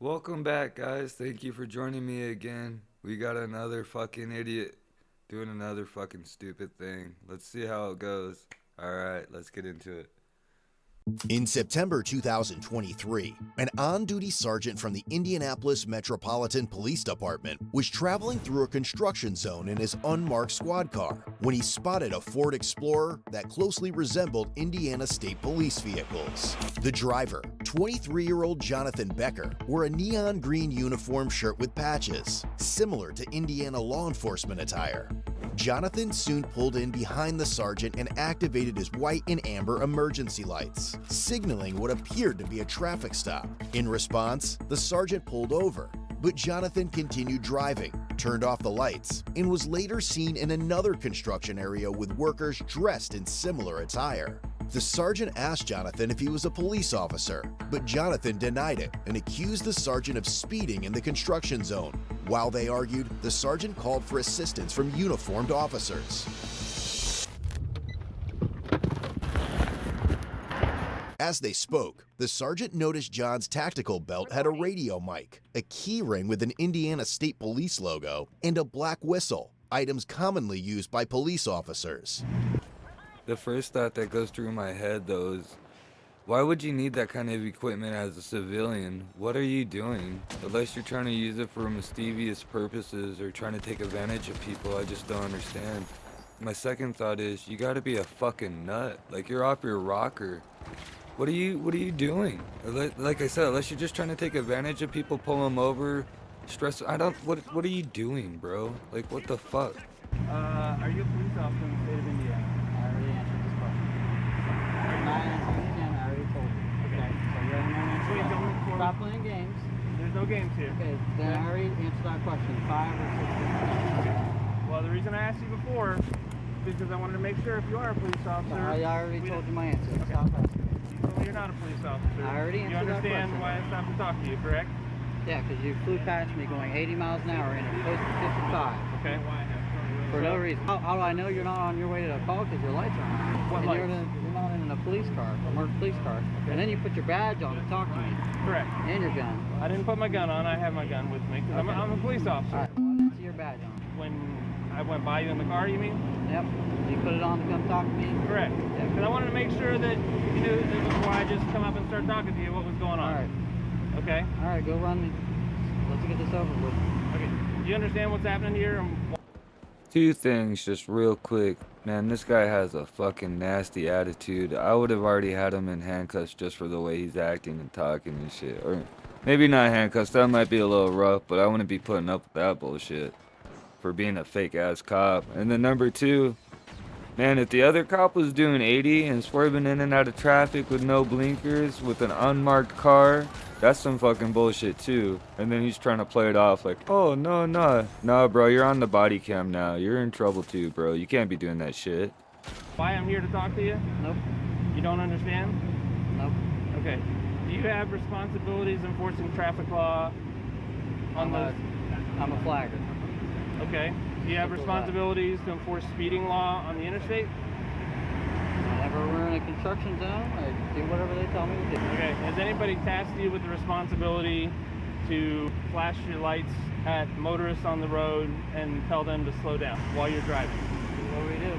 Welcome back, guys. Thank you for joining me again. We got another fucking idiot doing another fucking stupid thing. Let's see how it goes. Alright, let's get into it. In September 2023, an on-duty sergeant from the Indianapolis Metropolitan Police Department was traveling through a construction zone in his unmarked squad car when he spotted a Ford Explorer that closely resembled Indiana State Police vehicles. The driver, 23-year-old Jonathan Becker, wore a neon green uniform shirt with patches, similar to Indiana law enforcement attire. Jonathan soon pulled in behind the sergeant and activated his white and amber emergency lights, signaling what appeared to be a traffic stop. In response, the sergeant pulled over, but Jonathan continued driving, turned off the lights, and was later seen in another construction area with workers dressed in similar attire. The sergeant asked Jonathan if he was a police officer, but Jonathan denied it and accused the sergeant of speeding in the construction zone. While they argued, the sergeant called for assistance from uniformed officers. As they spoke, the sergeant noticed John's tactical belt had a radio mic, a key ring with an Indiana State Police logo, and a black whistle, items commonly used by police officers. The first thought that goes through my head, though, is why would you need that kind of equipment as a civilian? What are you doing? Unless you're trying to use it for mischievous purposes or trying to take advantage of people, I just don't understand. My second thought is, you gotta be a fucking nut. Like, you're off your rocker. What are you doing? Like I said, unless you're just trying to take advantage of people, pull them over, what are you doing, bro? Like, what the fuck? Are you a police officer in the state of Indiana? I already answered this question. I'm not answering it again. I already told you. Okay. So you have no answer. Wait, don't look Stop playing games. There's no games here. Okay. Then I already answered that question. 5 or 6 Okay. Well, the reason I asked you before is because I wanted to make sure if you are a police officer. I already told you my answer. Okay. Stop asking. You told me you're not a police officer. I already answered that You understand question. why I stopped to talk to you, correct? Yeah, because you flew past me going 80 miles an hour in a post 55. Okay. For no reason. How do I know you're not on your way to the call because your lights are on? What And lights? You're not in a police car, a marked police car. Okay. And then you put your badge on to talk to me. Correct. And your gun. I didn't put my gun on. I have my gun with me because Okay. I'm a police officer. All right. Well, I didn't see your badge on. When I went by you in the car, you mean? Yep. You put it on to come talk to me? Correct. Yeah. Because I wanted to make sure that you knew that before I just come up and start talking to you what was going on. All right. Okay? All right, go run me. Let's get this over with. Okay. Do you understand what's happening here? And Two things just real quick. Man, this guy has a fucking nasty attitude. I would have already had him in handcuffs just for the way he's acting and talking and shit. Or maybe not handcuffs, that might be a little rough, but I wouldn't be putting up with that bullshit for being a fake ass cop. And then number two, man, if the other cop was doing 80 and swerving in and out of traffic with no blinkers with an unmarked car, that's some fucking bullshit too. And then he's trying to play it off like, oh, no, no. No, bro, you're on the body cam now. You're in trouble too, bro. You can't be doing that shit. why I'm here to talk to you? Nope. You don't understand? Nope. Okay. Do you have responsibilities enforcing traffic law on those? I'm a flagger. Okay. Do you have Simple as that. responsibilities to enforce speeding law on the interstate? Whenever we're in a construction zone, I do whatever they tell me to do. Okay. Has anybody tasked you with the responsibility to flash your lights at motorists on the road and tell them to slow down while you're driving? What do we do?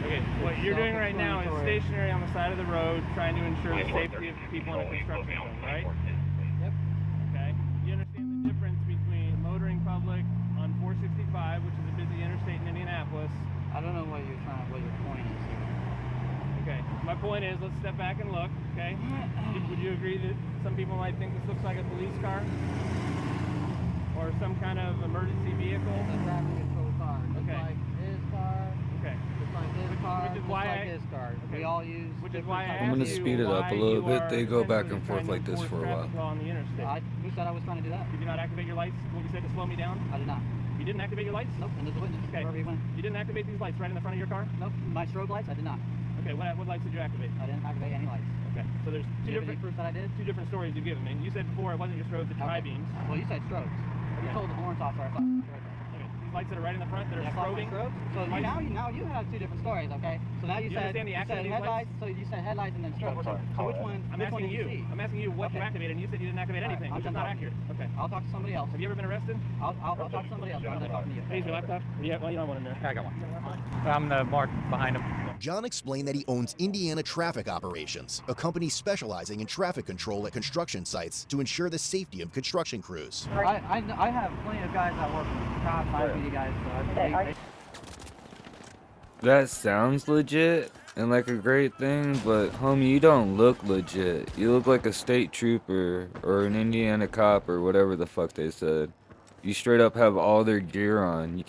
Okay, what you're doing right now is Self-explanatory. stationary on the side of the road, trying to ensure the safety of people in a construction zone, right? Yep. Okay. You understand the difference between motoring public on 465, which is a busy interstate in Indianapolis. I don't know what your point is here. Okay. My point is, let's step back and look. Okay. Would you agree that some people might think this looks like a police car or some kind of emergency vehicle? It's a traffic control car. Just Okay. like his car, Okay. just like his car, which is just why like I- his car. okay. We all use Which is different why I types I'm gonna of asked you speed it up why a little you bit. are They go back and essentially forth trying like to this enforce for a while. traffic law on the interstate. Who said I was trying to do that? Did you not activate your lights? What you said to slow me down? I did not. You didn't activate your lights? Nope, and there's a witness. Okay. Wherever you went. You didn't activate these lights right in the front of your car? Nope, my strobe lights, I did not. Okay, what lights did you activate? I didn't activate any lights. Okay, so there's Do you have any proof that I did? two different stories you've given me. You said before it wasn't your strobes, it's your high Okay. beams. Well, you said strobes. You Okay. told the warrant officer I thought. Right there. Okay, these lights that are right in the front that are strobing. So now you have two different stories, okay? So now you said headlights. So you said headlights and then strobes. So which one? I'm which one asking did you you. see? I'm asking you what you activated, and you said you didn't activate anything, which is not accurate. Okay. I'll talk to somebody else. Have you ever been arrested? I'll talk to somebody else. I'm not talking to you. Hey, is your laptop? Yeah, well, you don't want in there. I got one. I'm the mark behind him. John explained that he owns Indiana Traffic Operations, a company specializing in traffic control at construction sites to ensure the safety of construction crews. I have plenty of guys that work for cops, IPD guys. So That sounds legit and like a great thing, but homie, you don't look legit. You look like a state trooper or an Indiana cop or whatever the fuck they said. You straight up have all their gear on.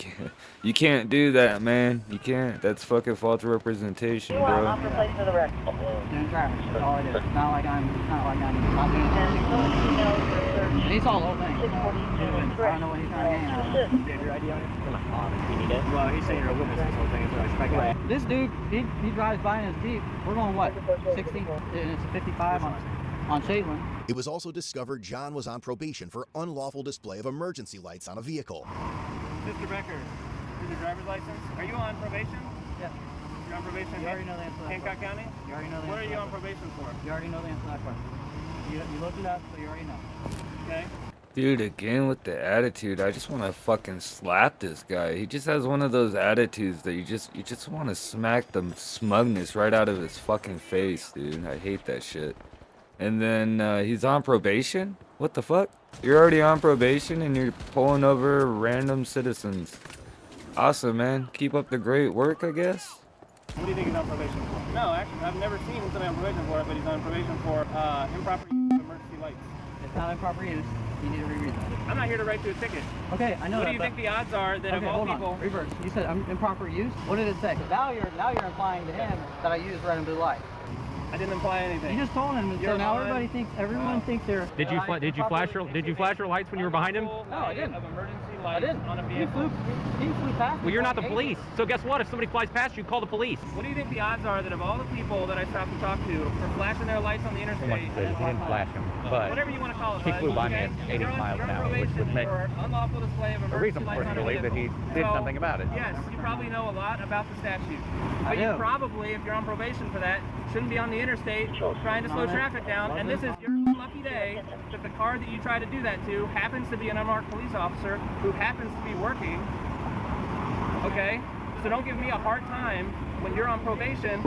You can't do that, man. You can't. That's fucking false representation, bro. doing traffic. That's all I do. It's not like I'm not doing anything. And he's all over things. I don't know what he's trying to gain. Do you have your ID on you? You need it? Well, he's saying you're a witness this whole thing, so I expect it. This dude, he drives by in his Jeep. We're going what? 60? And it's a 55 on Shadeland. It was also discovered John was on probation for unlawful display of emergency lights on a vehicle. Mr. Becker, is your driver's license? Are you on probation? Yeah. You're on probation You already know the answer to that Hancock question. County? You already know the What are answer to you that on question. probation for? You already know the answer to that question. You looked it up, so you already know. Okay. Dude, again with the attitude, I just want to fucking slap this guy. He just has one of those attitudes that you just want to smack the smugness right out of his fucking face, dude. I hate that shit. And then he's on probation? What the fuck? You're already on probation and you're pulling over random citizens. Awesome, man. Keep up the great work, I guess. What do you think he's on probation for? No, actually, I've never seen somebody on probation for it, but he's on probation for improper use of emergency lights. It's not improper use. You need to reread that. I'm not here to write you a ticket. Okay, I know What that. do you think the odds are that of all hold people... on. Reverse. You said improper use? What did it say? Now you're implying to him that I used red and blue light. I didn't imply anything. You just told him, and so now everyone thinks they're. Did you flash your lights when you were behind him? No, I didn't. Of emergency I lights didn't. on a He vehicle. flew past me. Well, you're not the Hey. police. So guess what? If somebody flies past you, call the police. What do you think the odds are that of all the people that I stopped to talk to for flashing their lights on the interstate, He didn't flash him, but whatever you want to call it, he bud, flew by me okay? at 80 You're on- miles you're an on hour, which probation would make for unlawful display of a emergency reason lights for us on to a believe that he vehicle. did So, something about it. Yes, you probably know a lot about the statute. I But you do. probably, if you're on probation for that, shouldn't be on the interstate trying to slow traffic down. And this is your lucky day that the car that you try to do that to happens to be an unmarked police officer who happens to be working. Okay? So don't give me a hard time when you're on probation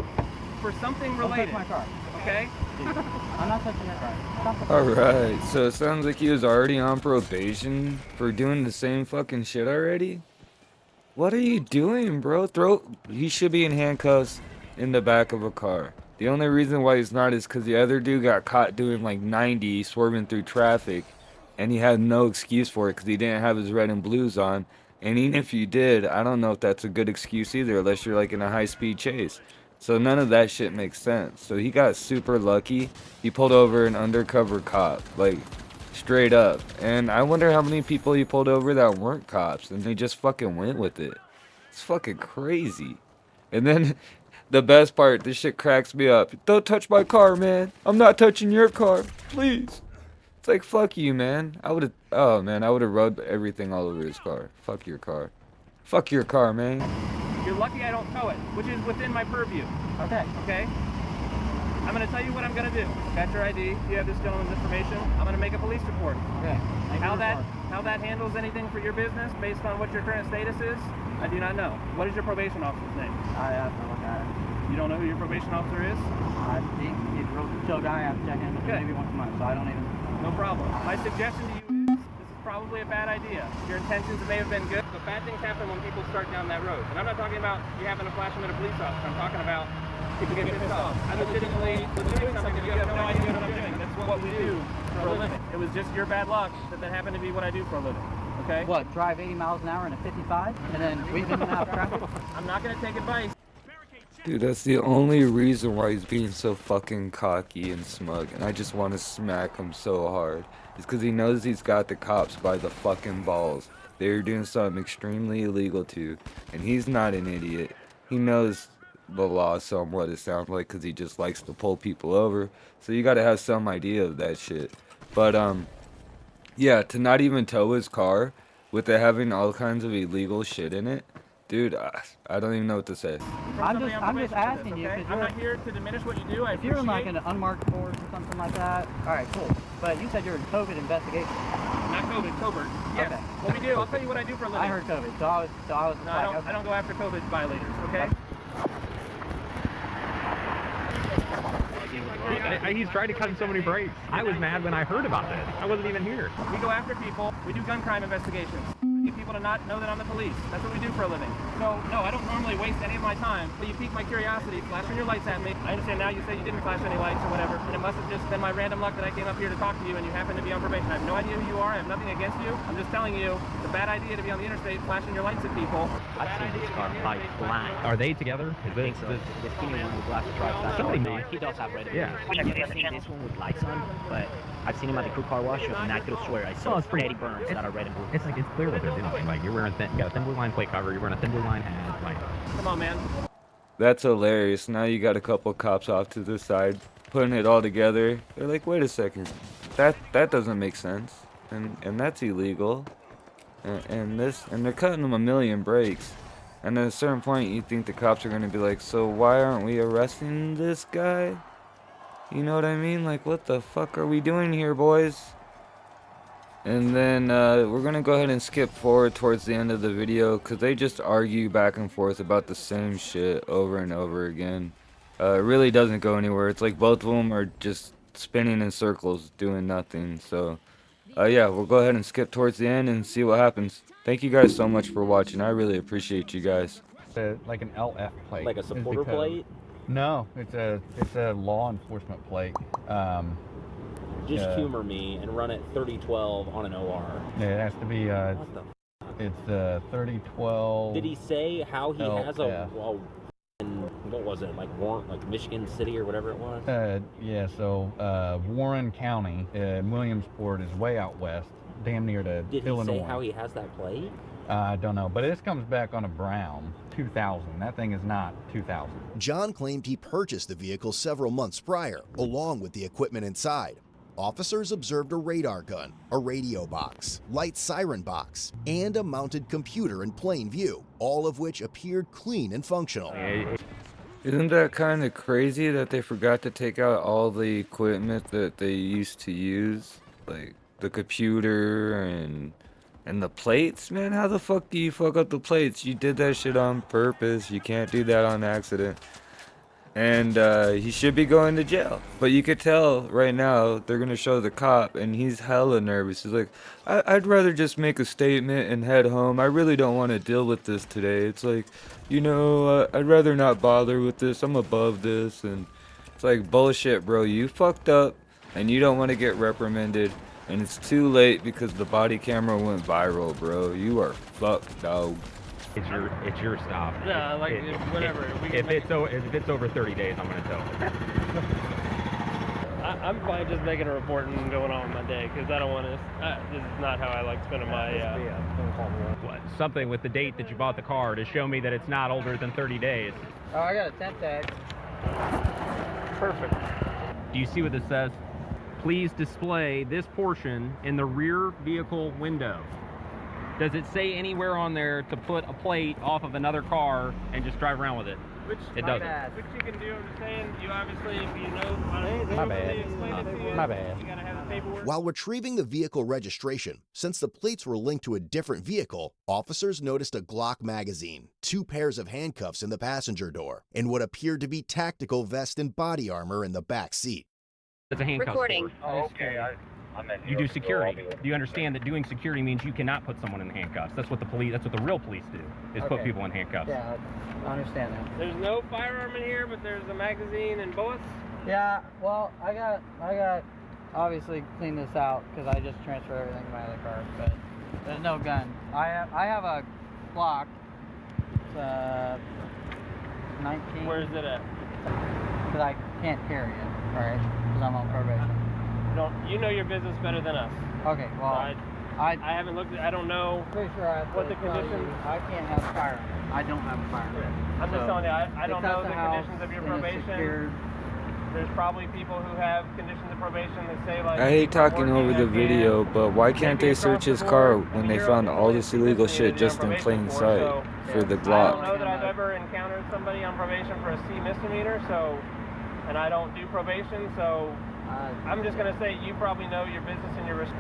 for something Don't touch related. my car. Okay? I'm not touching your car. Stop the Alright, so it sounds like he was already on probation for doing the same fucking shit already? What are you doing, bro? He should be in handcuffs in the back of a car. The only reason why he's not is because the other dude got caught doing like 90, swerving through traffic, and he had no excuse for it because he didn't have his red and blues on. And even if you did, I don't know if that's a good excuse either, unless you're like in a high-speed chase. So none of that shit makes sense. So he got super lucky. He pulled over an undercover cop, like straight up. And I wonder how many people he pulled over that weren't cops, and they just fucking went with it. It's fucking crazy. And then the best part, this shit cracks me up. Don't touch my car, man. I'm not touching your car, please. It's like, fuck you, man. I would've rubbed everything all over his car. Fuck your car. Fuck your car, man. You're lucky I don't tow it, which is within my purview. Okay. Okay? I'm going to tell you what I'm going to do. Got your ID. You have this gentleman's information. I'm going to make a police report. Okay. How that handles anything for your business based on what your current status is, I do not know. What is your probation officer's name? I have to look at it. You don't know who your probation officer is? He's a real chill guy. I have to check in Okay. maybe once a month, so I don't even. No problem. My suggestion to you is this is probably a bad idea. Your intentions may have been good, but bad things happen when people start down that road. And I'm not talking about you having to flash them at a police officer. I'm talking about people get pissed off. I'm legitimately doing something that you have no idea what I'm doing. That's what we do for a living. It was just your bad luck that happened to be what I do for a living. Okay? What? Drive 80 miles an hour in a 55, and then we've been out of traffic. I'm not going to take advice. Dude, that's the only reason why he's being so fucking cocky and smug, and I just want to smack him so hard. It's because he knows he's got the cops by the fucking balls. They're doing something extremely illegal too, and he's not an idiot. He knows the law somewhat, it sounds like, because he just likes to pull people over. So you gotta have some idea of that shit. But, yeah, to not even tow his car, with it having all kinds of illegal shit in it, dude, I don't even know what to say. I'm just asking you, okay? because I'm not here to diminish what you do. if you're in like an unmarked force or something like that, all right, cool. But you said you're in COVID investigation. Not COVID, covert. Yes. Okay. What we do, I'll tell you what I do for a living. I heard COVID, so I was No, like, I don't go after COVID violators, okay? He's tried to cut so many breaks. I was mad when I heard about this. I wasn't even here. We go after people. We do gun crime investigations. Get people to not know that I'm the police. That's what we do for a living. So, no, I don't normally waste any of my time. But you piqued my curiosity, flashing your lights at me. I understand now you say you didn't flash any lights or whatever. And it must have just been my random luck that I came up here to talk to you and you happen to be on probation. I have no idea who you are. I have nothing against you. I'm just telling you, it's a bad idea to be on the interstate flashing your lights at people. I've seen this car light blind. Are they together? Is I think so. The skinny one with glasses drives that. Somebody No, made- he does have red. Yeah. I've never seen this one with lights on, but I've seen him at the crew car wash, and I could swear I saw it's pretty- steady burns that are red and blue. It's like, it's clear what they're doing. Like, you're wearing, you got a thin blue line plate cover, you're wearing a thin blue line hat. Like, Come on, man. That's hilarious. Now you got a couple cops off to the side, putting it all together. They're like, wait a second, that doesn't make sense, and that's illegal, and they're cutting them a million breaks. And at a certain point, you think the cops are gonna be like, so why aren't we arresting this guy? You know what I mean? Like, what the fuck are we doing here, boys? And then we're gonna go ahead and skip forward towards the end of the video because they just argue back and forth about the same shit over and over again. It really doesn't go anywhere. It's like both of them are just spinning in circles, doing nothing. So, yeah, we'll go ahead and skip towards the end and see what happens. Thank you guys so much for watching. I really appreciate you guys. Like an LF plate. Like a is the supporter code. plate? No, it's a law enforcement plate. Just Yeah. humor me and run it 3012 on an OR. Yeah, it has to be. What the? It's 3012. Did he say how he has LF. what was it, like Warren, like Michigan City or whatever it was? Yeah. So Warren County, Williamsport is way out west, damn near to Did Illinois. he say how he has that plate? I don't know, but this comes back on a brown 2000. That thing is not 2000. John claimed he purchased the vehicle several months prior, along with the equipment inside. Officers observed a radar gun, a radio box, light siren box, and a mounted computer in plain view, all of which appeared clean and functional. Isn't that kind of crazy that they forgot to take out all the equipment that they used to use? Like the computer and the plates? Man, how the fuck do you fuck up the plates? You did that shit on purpose. You can't do that on accident. And he should be going to jail. But you could tell right now they're gonna show the cop and he's hella nervous. He's like, I'd rather just make a statement and head home. I really don't want to deal with this today. It's like, you know, I'd rather not bother with this. I'm above this. And it's like, bullshit, bro. You fucked up and you don't want to get reprimanded. And it's too late because the body camera went viral, bro. You are fucked, dog. it's your stop. Yeah, like, whatever. If it's over 30 days, I'm gonna tell. I'm fine just making a report and going on with my day because I don't want to. This is not how I like spending my. Something with the date that you bought the car to show me that it's not older than 30 days. oh, I got a temp tag. Perfect. Do you see what this says? Please display this portion in the rear vehicle window. Does it say anywhere on there to put a plate off of another car and just drive around with it? Which It doesn't. Which you can do. I'm just saying. You obviously, if you know, My bad. explain it to you. My bad. You gotta have the paperwork. While retrieving the vehicle registration, since the plates were linked to a different vehicle, officers noticed a Glock magazine, 2 pairs of handcuffs in the passenger door, and what appeared to be tactical vest and body armor in the back seat. It's a handcuff Recording. store. You do security. Do you understand that doing security means you cannot put someone in handcuffs? That's what the real police do, is put Okay. people in handcuffs. Yeah, I understand that. There's no firearm in here, but there's a magazine and bullets. Yeah, well, I got obviously clean this out because I just transferred everything to my other car, but there's no gun. I have a Glock. It's 19. Where's it at? Because I can't carry it, right? Because I'm on probation. You know your business better than us. Okay, well, I I haven't looked. I don't know. pretty sure I have what to the tell you, conditions- I can't have a firearm. I don't have a firearm. I'm just So, telling you. I don't it's at know the the house conditions of your and it's probation. secured. There's probably people who have conditions of probation that say like. I hate talking over the video, but why can't they search his car when they found all this illegal shit just in plain sight for the I don't Glock? know that I've ever encountered somebody on probation for a C misdemeanor, so, and I don't do probation, so I'm just gonna say you probably know your business and your risk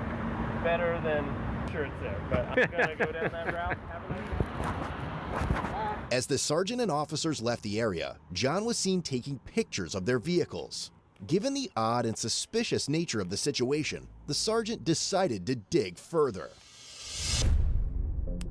better than. Sure, it's there, but I'm gonna go down that route. Have a nice day. As the sergeant and officers left the area, John was seen taking pictures of their vehicles. Given the odd and suspicious nature of the situation, the sergeant decided to dig further.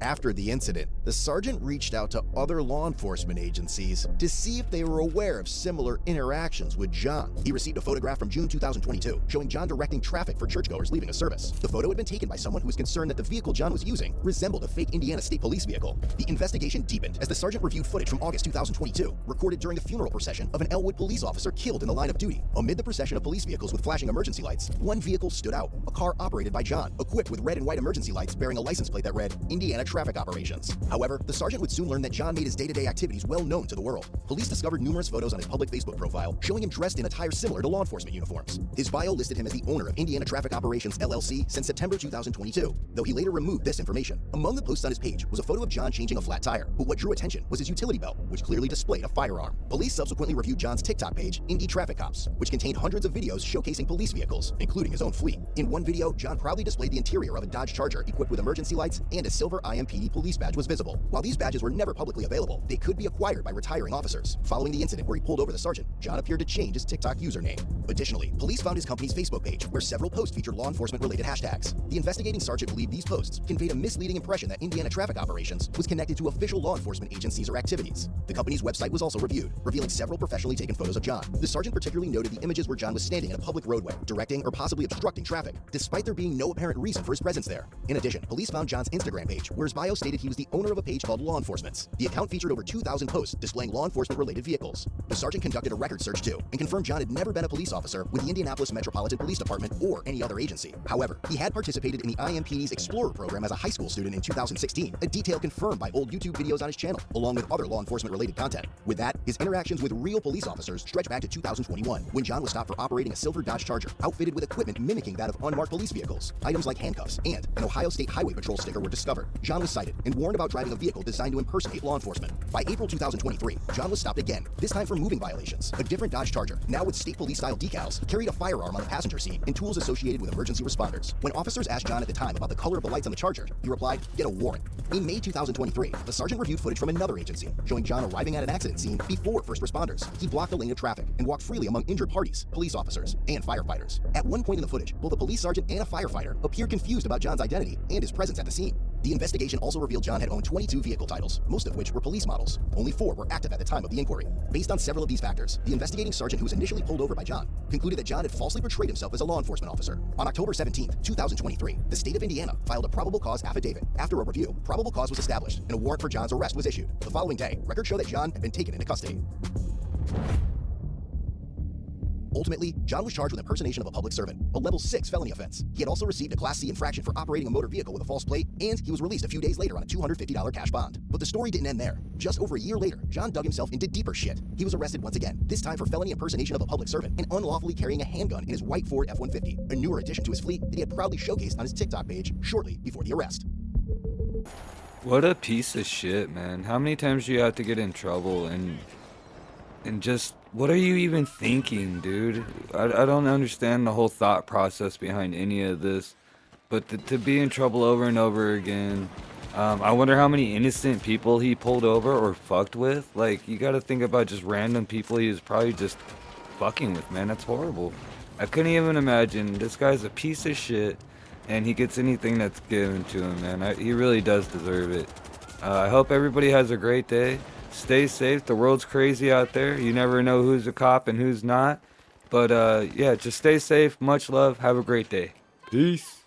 After the incident, the sergeant reached out to other law enforcement agencies to see if they were aware of similar interactions with John. He received a photograph from June 2022 showing John directing traffic for churchgoers leaving a service. The photo had been taken by someone who was concerned that the vehicle John was using resembled a fake Indiana State Police vehicle. The investigation deepened as the sergeant reviewed footage from August 2022, recorded during the funeral procession of an Elwood police officer killed in the line of duty. Amid the procession of police vehicles with flashing emergency lights, one vehicle stood out, a car operated by John, equipped with red and white emergency lights bearing a license plate that read Indiana Traffic Operations. However, the sergeant would soon learn that John made his day-to-day activities well known to the world. Police discovered numerous photos on his public Facebook profile showing him dressed in attire similar to law enforcement uniforms. His bio listed him as the owner of Indiana Traffic Operations LLC since September 2022, though he later removed this information. Among the posts on his page was a photo of John changing a flat tire, but what drew attention was his utility belt, which clearly displayed a firearm. Police subsequently reviewed John's TikTok page, Indy Traffic Cops, which contained hundreds of videos showcasing police vehicles, including his own fleet. In one video, John proudly displayed the interior of a Dodge Charger equipped with emergency lights, and a silver IMPD police badge was visible. While these badges were never publicly available, they could be acquired by retiring officers. Following the incident where he pulled over the sergeant, John appeared to change his TikTok username. Additionally, police found his company's Facebook page, where several posts featured law enforcement-related hashtags. The investigating sergeant believed these posts conveyed a misleading impression that Indiana Traffic Operations was connected to official law enforcement agencies or activities. The company's website was also reviewed, revealing several professionally taken photos of John. The sergeant particularly noted the images where John was standing in a public roadway, directing or possibly obstructing traffic, despite there being no apparent reason for his presence there. In addition, police found John's Instagram page, where his bio stated he was the owner of a page called Law Enforcement's. The account featured over 2,000 posts displaying law enforcement-related vehicles. The sergeant conducted a record search too, and confirmed John had never been a police officer with the Indianapolis Metropolitan Police Department or any other agency. However, he had participated in the IMPD's Explorer program as a high school student in 2016, a detail confirmed by old YouTube videos on his channel, along with other law enforcement-related content. With that, his interactions with real police officers stretch back to 2021, when John was stopped for operating a silver Dodge Charger, outfitted with equipment mimicking that of unmarked police vehicles. Items like handcuffs and an Ohio State Highway Patrol sticker were discovered. John was cited and warned about driving a vehicle designed to impersonate law enforcement. By April 2023, John was stopped again, this time for moving violations. A different Dodge Charger, now with state police-style decals, carried a firearm on the passenger seat and tools associated with emergency responders. When officers asked John at the time about the color of the lights on the Charger, he replied, "Get a warrant." In May 2023, the sergeant reviewed footage from another agency, showing John arriving at an accident scene before first responders. He blocked a lane of traffic and walked freely among injured parties, police officers, and firefighters. At one point in the footage, both a police sergeant and a firefighter appeared confused about John's identity and his presence at the scene. The investigation also revealed John had owned 22 vehicle titles, most of which were police models. Only 4 were active at the time of the inquiry. Based on several of these factors, the investigating sergeant who was initially pulled over by John concluded that John had falsely portrayed himself as a law enforcement officer. On October 17, 2023, the state of Indiana filed a probable cause affidavit. After a review, probable cause was established and a warrant for John's arrest was issued. The following day, records show that John had been taken into custody. Ultimately, John was charged with impersonation of a public servant, a level 6 felony offense. He had also received a Class C infraction for operating a motor vehicle with a false plate, and he was released a few days later on a $250 cash bond. But the story didn't end there. Just over a year later, John dug himself into deeper shit. He was arrested once again, this time for felony impersonation of a public servant and unlawfully carrying a handgun in his white Ford F-150, a newer addition to his fleet that he had proudly showcased on his TikTok page shortly before the arrest. What a piece of shit, man. How many times do you have to get in trouble and just, what are you even thinking, dude? I don't understand the whole thought process behind any of this. But to be in trouble over and over again, I wonder how many innocent people he pulled over or fucked with. Like, you gotta think about just random people he was probably just fucking with, man. That's horrible. I couldn't even imagine. This guy's a piece of shit, and he gets anything that's given to him, man. He really does deserve it. I hope everybody has a great day. Stay safe. The world's crazy out there. You never know who's a cop and who's not. But yeah, just stay safe. Much love. Have a great day. Peace.